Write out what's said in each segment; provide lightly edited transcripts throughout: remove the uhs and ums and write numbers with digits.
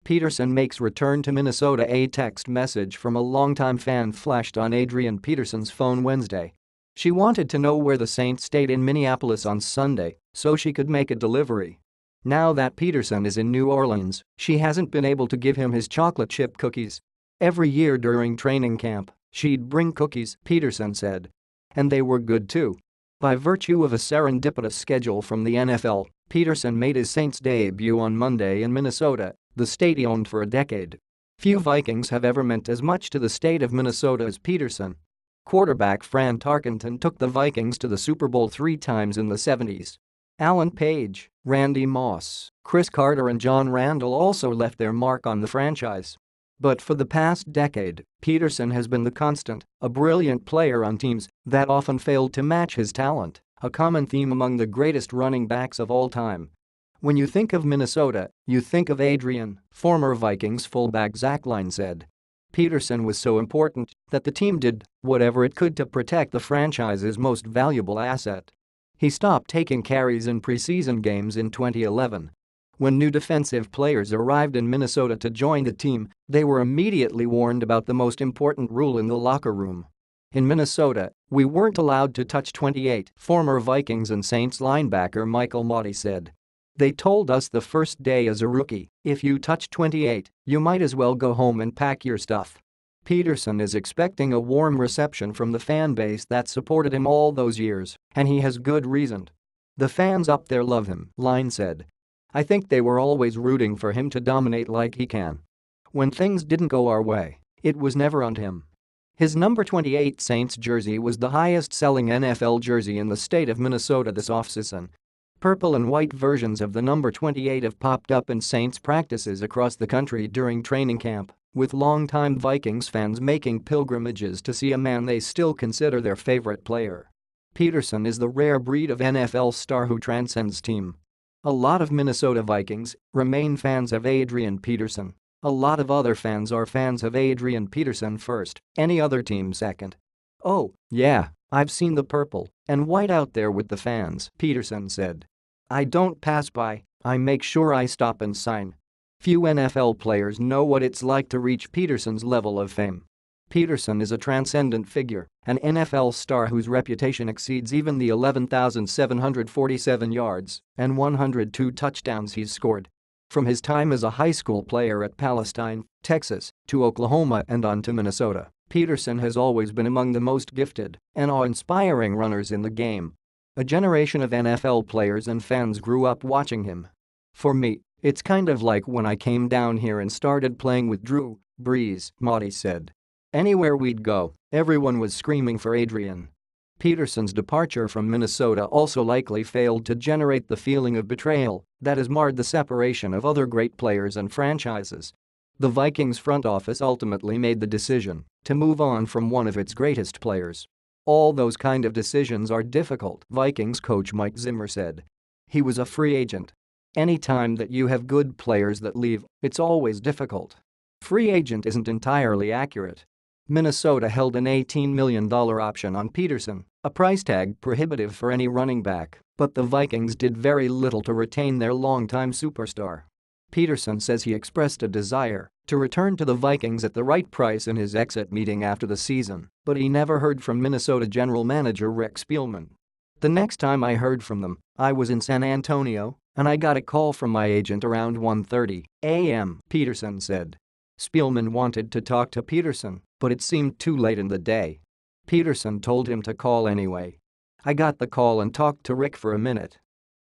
Peterson makes return to Minnesota. A text message from a longtime fan flashed on Adrian Peterson's phone Wednesday. She wanted to know where the Saints stayed in Minneapolis on Sunday so she could make a delivery. Now that Peterson is in New Orleans, she hasn't been able to give him his chocolate chip cookies. Every year during training camp, she'd bring cookies, Peterson said. And they were good too. By virtue of a serendipitous schedule from the NFL, Peterson made his Saints debut on Monday in Minnesota, the state he owned for a decade. Few Vikings have ever meant as much to the state of Minnesota as Peterson. Quarterback Fran Tarkenton took the Vikings to the Super Bowl 3 times in the 70s. Alan Page, Randy Moss, Cris and John Randle also left their mark on the franchise. But for the past decade, Peterson has been the constant, a brilliant player on teams that often failed to match his talent, a common theme among the greatest running backs of all time. When you think of Minnesota, you think of Adrian, former Vikings fullback Zach Line said. Peterson was so important that the team did whatever it could to protect the franchise's most valuable asset. He stopped taking carries in preseason games in 2011. When new defensive players arrived in Minnesota to join the team, they were immediately warned about the most important rule in the locker room. In Minnesota, we weren't allowed to touch 28, former Vikings and Saints linebacker Michael Motti said. They told us the first day as a rookie, if you touch 28, you might as well go home and pack your stuff. Peterson is expecting a warm reception from the fan base that supported him all those years, and he has good reason. The fans up there love him, Line said. I think they were always rooting for him to dominate like he can. When things didn't go our way, it was never on him. His number 28 Saints jersey was the highest-selling NFL jersey in the state of Minnesota this offseason. Purple and white versions of the number 28 have popped up in Saints practices across the country during training camp, with longtime Vikings fans making pilgrimages to see a man they still consider their favorite player. Peterson is the rare breed of NFL star who transcends team. A lot of Minnesota Vikings remain fans of Adrian Peterson. A lot of other fans are fans of Adrian Peterson first, any other team second. Oh, yeah, I've seen the purple and white out there with the fans, Peterson said. I don't pass by, I make sure I stop and sign. Few NFL players know what it's like to reach Peterson's level of fame. Peterson is a transcendent figure, an NFL star whose reputation exceeds even the 11,747 yards and 102 touchdowns he's scored. From his time as a high school player at Palestine, Texas, to Oklahoma and on to Minnesota, Peterson has always been among the most gifted and awe-inspiring runners in the game. A generation of NFL players and fans grew up watching him. For me, it's kind of like when I came down here and started playing with Drew Brees, Motti said. Anywhere we'd go, everyone was screaming for Adrian. Peterson's departure from Minnesota also likely failed to generate the feeling of betrayal that has marred the separation of other great players and franchises. The Vikings front office ultimately made the decision to move on from one of its greatest players. All those kind of decisions are difficult, Vikings coach Mike Zimmer said. He was a free agent. Anytime that you have good players that leave, it's always difficult. Free agent isn't entirely accurate. Minnesota held an $18 million option on Peterson, a price tag prohibitive for any running back, but the Vikings did very little to retain their longtime superstar. Peterson says he expressed a desire to return to the Vikings at the right price in his exit meeting after the season, but he never heard from Minnesota general manager Rick Spielman. The next time I heard from them, I was in San Antonio, and I got a call from my agent around 1:30 a.m., Peterson said. Spielman wanted to talk to Peterson, but it seemed too late in the day. Peterson told him to call anyway. I got the call and talked to Rick for a minute.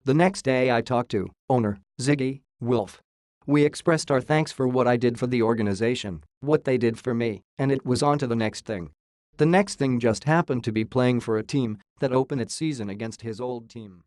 The next day I talked to owner Ziggy Wilf. We expressed our thanks for what I did for the organization, what they did for me, and it was on to the next thing. The next thing just happened to be playing for a team that opened its season against his old team.